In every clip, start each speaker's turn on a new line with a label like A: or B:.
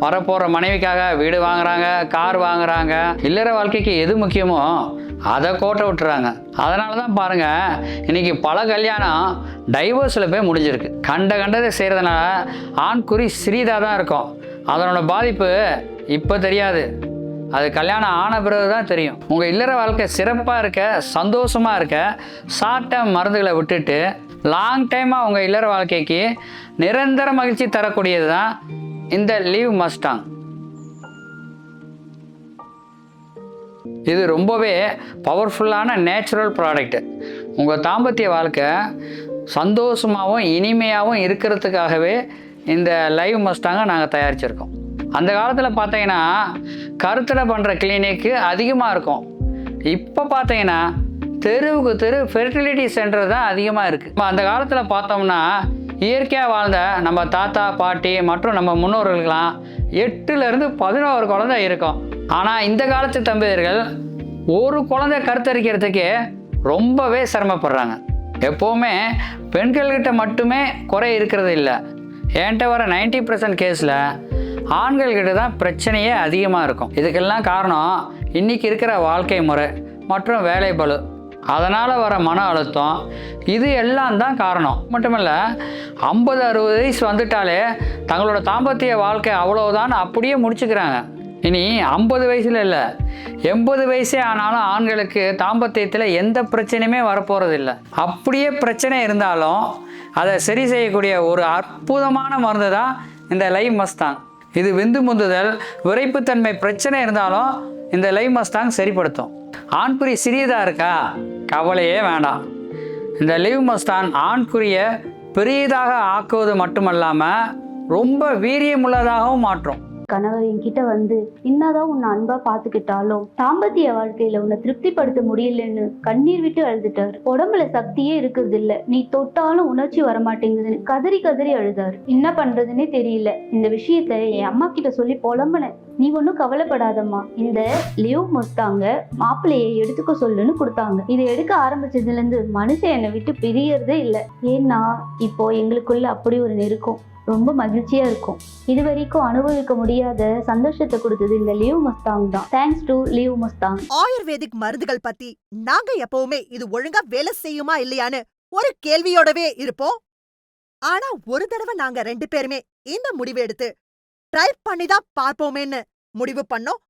A: வரப்போகிற மனைவிக்காக வீடு வாங்குறாங்க, கார் வாங்குறாங்க. இல்லற வாழ்க்கைக்கு எது முக்கியமோ அதை கோட்டை விட்டுறாங்க. அதனால தான் பாருங்கள், இன்றைக்கி பல கல்யாணம் டைவோர்ஸில் போய் முடிஞ்சிருக்கு. கண்டதை செய்கிறதுனால ஆண்குறி சிறிதாக தான் இருக்கும். அதனோட பாதிப்பு இப்போ தெரியாது, அது கல்யாணம் ஆன பிறகு தான் தெரியும். உங்கள் இல்லற வாழ்க்கை சிறப்பாக இருக்க, சந்தோஷமாக இருக்க, ஷார்ட் டேர்ம் மருந்துகளை விட்டுட்டு லாங் டைமாக உங்கள் இல்லற வாழ்க்கைக்கு நிரந்தர மகிழ்ச்சி தரக்கூடியது தான் இந்த லீவ் மஸ்டாங். இது ரொம்பவே பவர்ஃபுல்லான நேச்சுரல் ப்ராடக்ட். உங்கள் தாம்பத்திய வாழ்க்கை சந்தோஷமாகவும் இனிமையாகவும் இருக்கிறதுக்காகவே இந்த லைவ் மஸ்டாங்கை நாங்கள் தயாரிச்சிருக்கோம். அந்த காலத்தில் பார்த்தீங்கன்னா கருத்தடை பண்ணுற கிளினிக்கு அதிகமாக இருக்கும். இப்போ பார்த்தீங்கன்னா தெருவுக்கு தெரு ஃபெர்டிலிட்டி சென்டர் தான் அதிகமாக இருக்குது. இப்போ அந்த காலத்தில் பார்த்தோம்னா இயற்கையாக வாழ்ந்த நம்ம தாத்தா பாட்டி மற்றும் நம்ம முன்னோர்களுக்கெல்லாம் 8லேருந்து 11 குழந்தை இருக்கும். ஆனால் இந்த காலத்து தம்பதியர்கள் ஒரு குழந்தை கருத்தரிக்கிறதுக்கே ரொம்பவே சிரமப்படுறாங்க. எப்போவுமே பெண்கள்கிட்ட மட்டுமே குறை இருக்கிறது இல்லை. என்கிட்ட வர 90% கேஸில் ஆண்கள்கிட்ட தான் பிரச்சனையே அதிகமாக இருக்கும். இதுக்கெல்லாம் காரணம் இன்றைக்கி இருக்கிற வாழ்க்கை முறை மற்றும் வேலை பளு, அதனால் வர மன அழுத்தம், இது எல்லாம் தான் காரணம். மட்டுமல்ல, 50-60 வயசு வந்துட்டாலே தங்களோட தாம்பத்திய வாழ்க்கை அவ்வளோதான் அப்படியே முடிச்சுக்கிறாங்க. இனி 50 வயசில் இல்லை, 80 வயசே ஆனாலும் ஆண்களுக்கு தாம்பத்தியத்தில் எந்த பிரச்சனையுமே வரப்போகிறதில்லை. அப்படியே பிரச்சனை இருந்தாலும் அதை சரி செய்யக்கூடிய ஒரு அற்புதமான மருந்து தான் இந்த லைவ் மஸ்தாங். இது விந்து முந்துதல், விரைப்புத்தன்மை பிரச்சனை இருந்தாலும் இந்த லைவ் மஸ்தாங் சரிப்படுத்தும். ஆண்குறி சிறியதாக இருக்கா, கவலையே வேண்டாம். இந்த லிவ் மஸ்தான் ஆண்குறியை பெரியதாக ஆக்குவது மட்டுமல்லாமல் ரொம்ப வீரியமுள்ளதாகவும் மாற்றும்.
B: கணவர் என்கிட்ட வந்து என்னதான் உன்னை அன்பா பாத்துக்கிட்டாலும் தாம்பத்திய வாழ்க்கையில உன்னை திருப்திப்படுத்த முடியலன்னு கண்ணீர் விட்டு அழுதுட்டாரு. உடம்புல சக்தியே இருக்குது இல்ல, நீ தொட்டாலும் உணர்ச்சி வரமாட்டேங்குதுன்னு கதறி கதறி அழுதாரு. என்ன பண்றதுன்னே தெரியல. இந்த விஷயத்த என் அம்மா கிட்ட சொல்லி புலம்புனேன். நீ ஒன்னும் கவலைப்படாதம்மா, இந்த லிவ் மஸ்தாங்க மாப்பிள்ளையை எடுத்துக்க சொல்லுன்னு கொடுத்தாங்க. இதை எடுக்க ஆரம்பிச்சதுல இருந்து மனுஷன் என்னை விட்டு பிரியறதே இல்லை. ஏன்னா இப்போ எங்களுக்குள்ள அப்படி ஒரு நெருக்கம், ரொம்ப மகிழ்ச்சியா இருக்கும். இது வரைக்கும் அனுபவிக்க முடியாத சந்தோஷத்தை கொடுத்தது இந்த லிவ் மஸ்தாங் தான். Thanks to Liv Mustang.
C: Ayurvedic மருந்துகள் பத்தி நாங்க எப்பவுமே இது ஒழுங்கா வேலை செய்யுமா இல்லையான்னு ஒரு கேள்வியோடவே இருப்போம். ஆனா ஒரு தடவை நாங்க 2 பேருமே இந்த முடிவு எடுத்து ட்ரை பண்ணி தான் பார்ப்போமேன்னு முடிவு பண்ணோம்.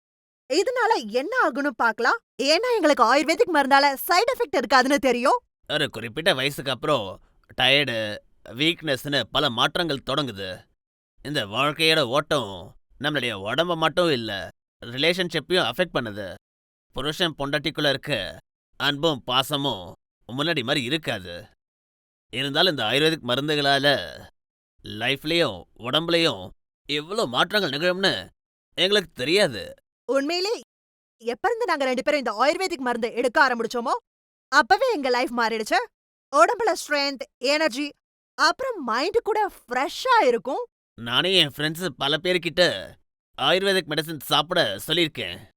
C: இதனால என்ன ஆகுன்னு பார்க்கலாம். ஏன்னா எங்களுக்கு ஆயுர்வேதிக் மருந்தால சைடு எஃபெக்ட் இருக்காதுன்னு தெரியும்.
D: ஒரு குறிப்பிட்ட வயசுக்கு அப்புறம் டயர்டு, வீக்னஸ்னு பல மாற்றங்கள் தொடங்குது. இந்த வாழ்க்கையோட ஓட்டம் நம்மளுடைய உடம்ப மட்டும் இல்லை, ரிலேஷன்ஷிப்பையும் அஃபெக்ட் பண்ணுது. புருஷன் பொண்டாட்டிக்குள்ள இருக்க அன்பும் பாசமும் முன்னாடி மாதிரி இருக்காது. இருந்தாலும் இந்த ஆயுர்வேதிக் மருந்துகளால லைஃப்லேயும் உடம்புலையும் எவ்வளோ மாற்றங்கள் நிகழும்னு எங்களுக்கு தெரியாது.
C: உண்மையிலே எப்ப இருந்து நாங்க 2 பேரும் இந்த ஆயுர்வேதிக் மருந்து எடுக்க ஆரம்பிச்சோமோ அப்பவே எங்க லைஃப் மாறிடுச்சு. உடம்புல ஸ்ட்ரென்த், எனர்ஜி, அப்புறம் மைண்ட் கூட ஃப்ரெஷ்ஷா இருக்கும்.
D: நானே என் ஃப்ரெண்ட்ஸ் பல பேர்கிட்ட ஆயுர்வேதிக் மெடிசன் சாப்பிட சொல்லியிருக்கேன்.